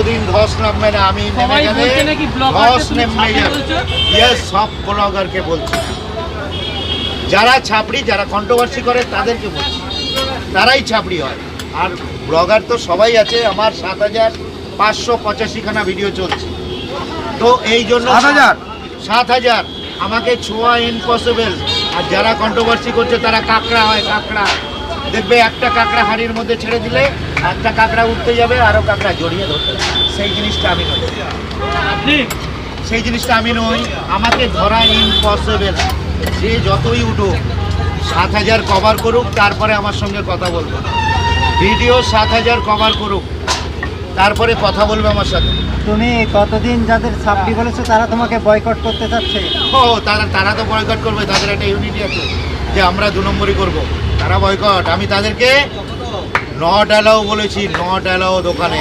কোনোদিন ধস নামবে না, আমি নেমে গেলে ধস নেমে যাবে। ইয়েস, সব ব্লগারকে বলছি, যারা ছাপড়ি, যারা কন্ট্রোভার্সি করে তাদেরকে বলছি, তারাই ছাপড়ি হয়। আর ব্লগার তো সবাই আছে। আমার ৭,৫৮৫খানা ভিডিও চলছে, তো এই জন্য ৭,০০০ আমাকে ছোঁয়া ইম্পসিবল। আর যারা কন্ট্রোভার্সি করছে তারা কাঁকড়া হয়, কাঁকড়া দেখবে একটা কাঁকড়া হাঁড়ির মধ্যে ছেড়ে দিলে একটা কাঁকড়া উঠতে যাবে, আরও কাঁকড়া জড়িয়ে ধরতে, সেই জিনিসটা আমি নই, সেই জিনিসটা আমি নই। আমাকে ধরা ইম্পসিবল। যে যতই উঠুক ৭,০০০ কভার করুক, তারপরে আমার সঙ্গে কথা বলবে। ভিডিও ৭,০০০ কভার করুক, তারপরে কথা বলবে আমার সাথে। তুমি কতদিন যাদের ছাপড়ি বলেছো তারা তোমাকে বয়কট করতে চাচ্ছে? ও তারা তো বয়কট করবে, তাদের একটা ইউনিটি আছে যে আমরা ২ নম্বরই করবো। তারা বয়কট, আমি তাদেরকে নট অ্যালাউ বলেছি, নট অ্যালাউ দোকানে।